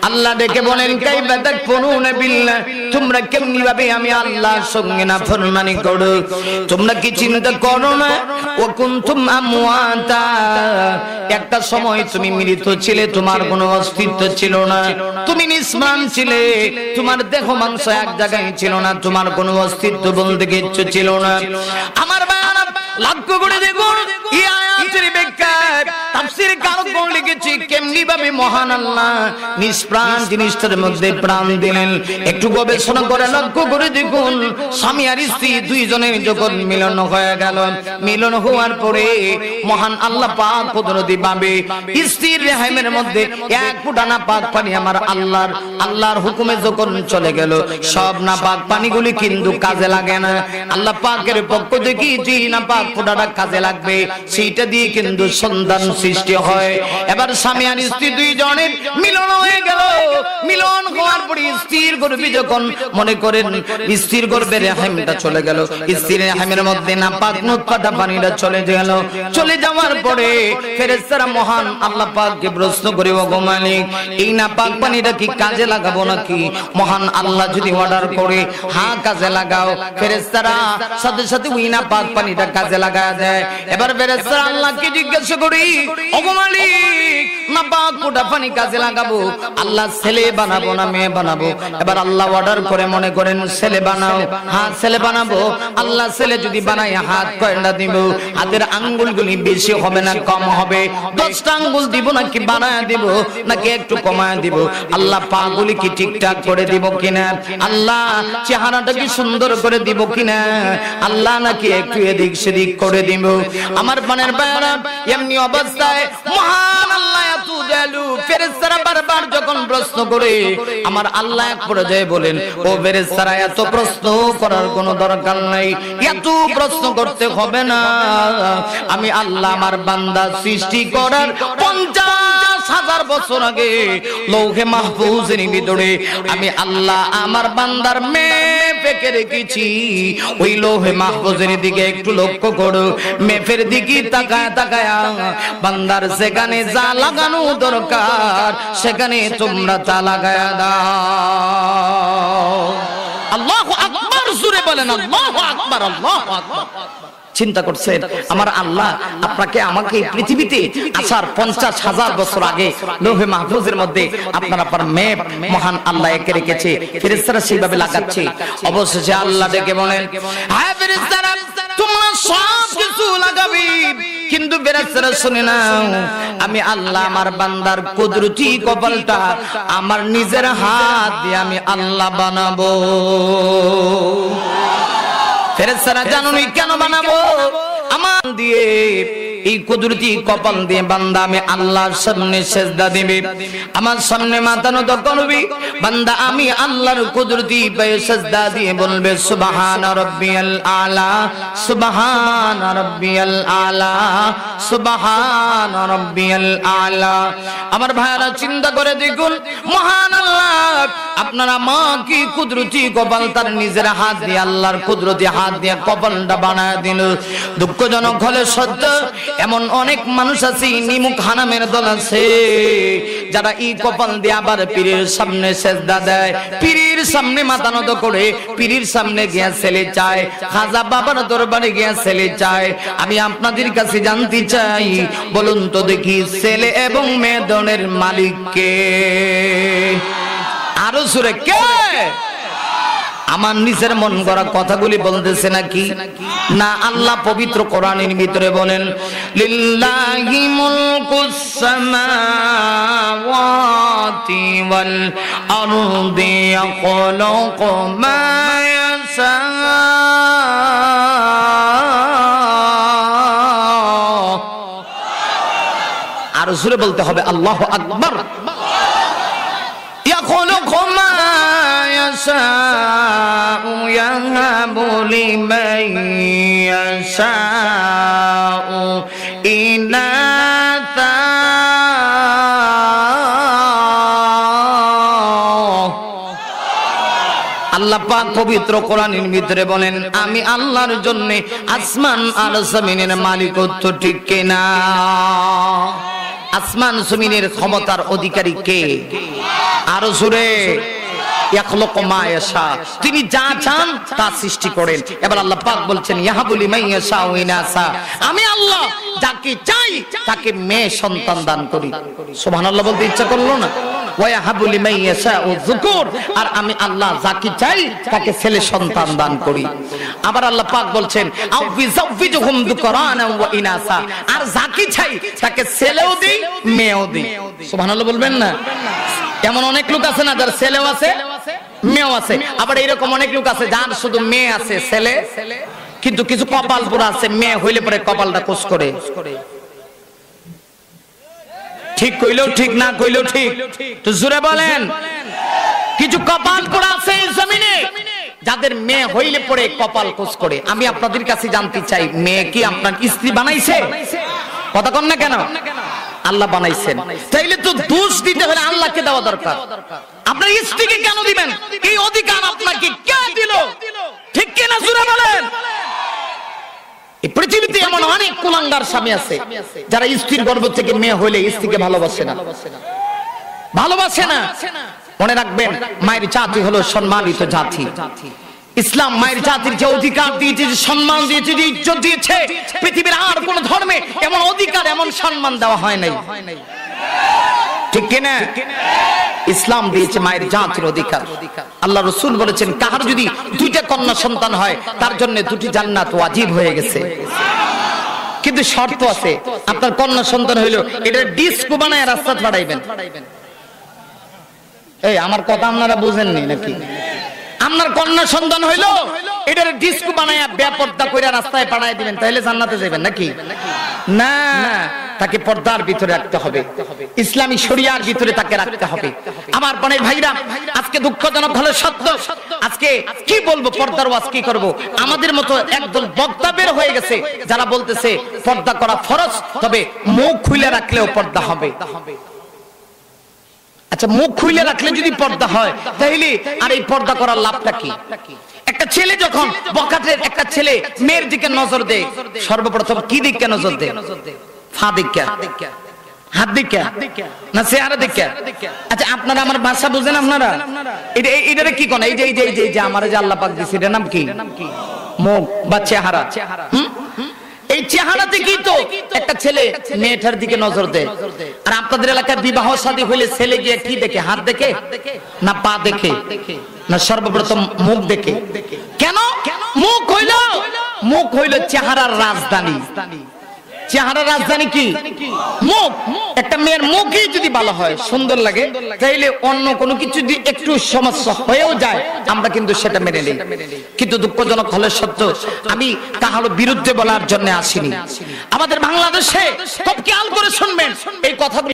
আল্লাহ ডেকে বলেন কাইফা তাকফুরুনা বিল্লাহ, তোমরা কেমনি ভাবে আমি আল্লাহর সঙ্গে নাফরমানি করো? তোমরা কি চিন্তা করো না ওয়া কুনতুম আমওয়াতা, একটা সময় তুমি মৃত ছিলে, তোমার কোনো অস্তিত্ব ছিল না, তুমি নিষ্প্রাণ ছিলে, তোমার দেহ মাংস এক জায়গায় ছিল না, তোমার কোনো অস্তিত্ব বলতে কিচ্ছু ছিল না। আমার বায়ান লক্ষ্য করে দেখুন এই আয়াতের ব্যাখ্যা তাফসীরে কারকগণ লিখেছে কেমনি ভাবে মহান আল্লাহ নিষ্প্রাণ জিনিসটার মধ্যে প্রাণ দিলেন। একটু গবেষণা করে লক্ষ্য করে দেখুন, স্বামী আর স্ত্রী দুইজনের যখন মিলন হয়ে গেল, মিলন হওয়ার পরে মহান আল্লাহ পাক কুদরতি ভাবে স্ত্রীর রেহেমের মধ্যে এক ফোঁটা নাপাক পানি আমার আল্লাহর হুকুমে যখন চলে গেল, সব নাপাক পানিগুলি কিন্তু কাজে লাগে না। আল্লাহ পাকের পক্ষ থেকে যে নাপাক ফোঁটাটা কাজে লাগবে সেইটা দিয়ে কিন্তু সন্তান সৃষ্টি হয়। এবার স্বামী আর স্ত্রী দুইজনের মিলন হয়ে গেল, মিলন হওয়ার পরে স্ত্রীর গর্ভে যখন মনে করেন স্ত্রীর গর্ভে রেহেমটা চলে গেল, স্ত্রীর রেহেমের মধ্যে নাপাক নুতফাটা পানিটা চলে গেল। চলে যাওয়ার পরে ফেরেশতারা মহান আল্লাহ পাককে প্রশ্ন করে, ওগো মালিক, এই নাপাক পানিটা কি কাজে লাগাবো নাকি? মহান আল্লাহ যদি অর্ডার করে হ্যাঁ কাজে লাগাও, ফেরেশতারা সাথে সাথে ওই নাপাক পানিটা কাজে লাগায় দেয়। এবার ফেরেশতারা আল্লাহকে জিজ্ঞাসা করি, ওগো মালিক, নাপাক ফোঁটা পানি কাজে লাগাবো, আল্লাহ ছেলে বানাবো না মেয়ে বানাবো? এবার আল্লাহ অর্ডার করে মনে করেন ছেলে বানাও, হ্যাঁ ছেলে বানাবো। আল্লাহ ছেলে যদি বানাই হাত কয়টা দিব? হাতের আঙ্গুলগুলি বেশি হবে না কম হবে? 10টা আঙ্গুল দিব নাকি বানায় দিব নাকি একটু কমায় দিব? আল্লাহ পাগুলি কি ঠিকঠাক করে দিব কিনা? আল্লাহ চেহারাটা কি সুন্দর করে দিব কিনা? আল্লাহ নাকি একটু এদিক সেদিক করে দিব? আমার পানের বায়রা এমনি অবস্থায় মহান আল্লাহ এত দয়ালু, ফেরেশতারা বারবার যখন প্রশ্ন করে আমার আল্লাহ এক পর্যায়ে বলেন, ও ফেরেশতারা এত প্রশ্ন করার কোনো দরকার নাই, এত প্রশ্ন করতে হবে না। আমি আল্লাহ আমার বান্দা সৃষ্টি করার 50,000 বছর আগে লৌহে মাহফুজের ভিতরে আমি আল্লাহ আমার বান্দার মেপে রেখেছি। ওই লৌহে মাহফুজের দিকে একটু লক্ষ্য করো, মেপের দিকে তাকায় তাকায় বান্দার সেখানে যা লাগানো দরকার সেখানে তোমরা তা লাগায়া দাও। আল্লাহু আকবার, জোরে বলেন আল্লাহু আকবার, আল্লাহু আকবার। চিন্তা করছেন আমার আল্লাহ আপনাকে আমাকে পৃথিবীতে আসার 50,000 বছর আগে লৌহে মাহফুজের মধ্যে আপনার আপনার মেপ মহান আল্লাহ একে রেখেছে, ফেরেশতারা সেইভাবে লাগাচ্ছে। অবশেষে আল্লাহ ডেকে বলেন, হ্যাঁ ফেরেশতারা তোমরা সব কিছু লাগাবি, কিন্তু ফেরেশতারা শুনে নাও, আমি আল্লাহ আমার বান্দার কুদরতি কপালটা আমার নিজের হাত দিয়ে আমি আল্লাহ বানাবো। ফেরেশতারা জানুনি কেন বানাবো? আমার দিয়ে এই কুদরতি কপাল দিয়ে বান্দা আমি আল্লাহর সামনে সিজদা দিবে, আমার সামনে মাথা নত করবে বান্দা, আমি আল্লাহর কুদরতি পায়ে সিজদা দিয়ে বলবে সুবহান রাব্বিয়াল আলা, সুবহান রাব্বিয়াল আলা, সুবহান রাব্বিয়াল আলা। আমার ভাইরা চিন্তা করে দেখুন, মহান আল্লাহ আপনারা মা কি কুদরতি কপাল তার নিজের হাত দিয়ে আল্লাহর কুদরতি হাত দিয়ে কপালটা বানায় দিল। দুঃখজনক হলে সত্য, এমন অনেক মানুষ আছে, নিমুখ হারামের দল আছে, যারা এই কপাল দিয়ে আবার পীরের সামনে সিজদা দেয়, পীরের সামনে মাথা নত করে পীরের সামনে গিয়া ছেলে চায়, খাজা বাবার দরবারে গিয়া ছেলে চায়। আমি আপনাদের কাছে জানতে চাই, বলুন তো দেখি ছেলে এবং মেয়ে দনের মালিক কে? আরো সুরে কে? আমার নিজের মন গড়া কথাগুলি বলতেছে নাকি না? আল্লাহ পবিত্র কোরআনের ভিতরে বলেন, লিল্লাহি মুলকুস সামাওয়াতি ওয়াল আরদি ইয়াখলুকু মা ইয়াশা। আর জোরে বলতে হবে আল্লাহু আকবার। ইয়াখলুকু মা ইয়াশাউ ইয়াহাবু লিমান ইয়াশাউ ইনাসা। আল্লাহ পাক পবিত্র কোরআনের ভিতরে বলেন, আমি আল্লাহর জন্য আসমান আর জমিনের মালিকত্ব ঠিক কিনা? আসমান জমিনের ক্ষমতার অধিকারী কে? আরো জোরে, ইয়াখলুকু মা ইয়াশা, তিনি যা চান তা সৃষ্টি করেন। এবার আল্লাহ পাক বলছেন ইয়াহাবু লিমান ইয়াশাউ ইনাসা, আমি আল্লাহ যাকে চাই তাকে মেয়ে সন্তান দান করি। সুবহানাল্লাহ বলতে ইচ্ছা করলো না? ওয়া ইয়াহাবু লিমান ইয়াশাউ যুকুর, আর আমি আল্লাহ যাকে চাই তাকে ছেলে সন্তান দান করি। আবার আল্লাহ পাক বলছেন আউযুবিজুহুম যুকরানা ওয়া ইনাসা, আর যাকে চাই তাকে ছেলেও দেই মেয়েও দেই। সুবহানাল্লাহ বলবেন না? এমন অনেক লোক আছে না যার ছেলেও আছে মেয়েও আছে, আবার এরকম অনেক লোক আছে যার শুধু মেয়ে আছে ছেলে, কিন্তু কিছু কপাল পোড়া আছে, মেয়ে হইলে পরে কপালটা কোস করে। ঠিক কইলেও ঠিক, না কইলেও ঠিক, তো জোরে বলেন। কিছু কপাল পোড়া আছে এই জমিনে যাদের মেয়ে হইলে পরে কপাল কোস করে। আমি আপনাদের কাছে জানতে চাই, মেয়ে কি আপনার স্ত্রী বানাইছে? কথা কন না কেন? আল্লাহ বানাইছেন, তাইলে তো দোষ দিতে হলে আল্লাহকে দেওয়া দরকার। আপনার স্ত্রীকে কেন দিবেন? এই অধিকার আপনাকে কে দিল? ঠিক কি না জোরে বলেন? এই পৃথিবীতে এমন অনেক কুলাঙ্গার স্বামী আছে যারা স্ত্রীর গর্ভ থেকে মেয়ে হইলে স্ত্রীকে ভালোবাসে না, ভালোবাসে না। মনে রাখবেন, মায়ের জাতি হলো সম্মানিত জাতি। ইসলাম মায়ের জাতির যে অধিকার দিয়েছে, যে সম্মান দিয়েছে, যে ইজ্জত দিয়েছে, পৃথিবীর আর কোন ধর্মে এমন অধিকার, এমন সম্মান দেওয়া হয় নাই। ঠিক কিনা? ইসলাম দিয়েছে মায়ের জাতির অধিকার। আল্লাহ রাসূল বলেছেন, কাহার যদি দুইটা কন্যা সন্তান হয় তার জন্য দুটি জান্নাত ওয়াজিব হয়ে গেছে। কিন্তু শর্ত আছে, আপনার কন্যা সন্তান হইলো এটা ডিস্কো বানায় রাস্তা পাঠাইবেন। এই আমার কথা আপনারা বুঝেননি নাকি? আপনার কন্যা সন্তান হইলো এটার ডিস্কো বানায়া বেপর্দা কইরা রাস্তায় পাঠায় দিবেন, তাহলে জান্নাতে যাবেন নাকি? না, তাকে পর্দার ভিতরে রাখতে হবে, ইসলামী শরিয়ার ভিতরে তাকে রাখতে হবে। আমার বোনের ভাইরা, আজকে দুঃখজনক হলো সত্য, আজকে কি বলবো, পর্দার ওয়াজ কি করব, আমাদের মতো একদল বক্তা বের হয়ে গেছে যারা বলতেছে পর্দা করা ফরজ, তবে মুখ খুলে রাখলেও পর্দা হবে। আচ্ছা, মুখ খুলে রাখলে যদি পর্দা হয়, তাহলে আর এই পর্দা করার লাভটা কি? একটা ছেলে যখন বখাটের একটা ছেলে মেয়ের দিকে নজর দেয়, সর্বপ্রথম কি দিকে নজর দেয়? ফা দিকে, হাত দিকে, না চেহারা দিকে? আচ্ছা, আপনারা আমার ভাষা বুঝেন? আপনারা এটা কি কোন? এই যে আমার যে আল্লাহ পাক দিয়েছে, এটার নাম কি? মুখ বা চেহারা। এই চেহারা দেখি তো একটা ছেলে মেয়েটার দিকে নজর দেয়। আর আপনাদের এলাকায় বিবাহ শাদী হইলে ছেলে গিয়ে কি দেখে? হাত দেখে না পা দেখে না সর্বপ্রথম মুখ দেখে? কেন? মুখ হইল চেহারার রাজধানী। চেহারার রাজধানী কি? মুখ। একটা মেয়ের মুখই যদি ভালো হয়, সুন্দর লাগে, তাইলে অন্য কোনো কিছু যদি একটু সমস্যা হয়েও যায় আমরা কিন্তু সেটা মেনে নিই। কিন্তু দুঃখজনক হলে সত্য, আমি কাহারো বিরুদ্ধে বলার জন্য আসিনি। আমাদের বাংলাদেশে খুব খেয়াল করে শুনবেন এই কথাগুলো।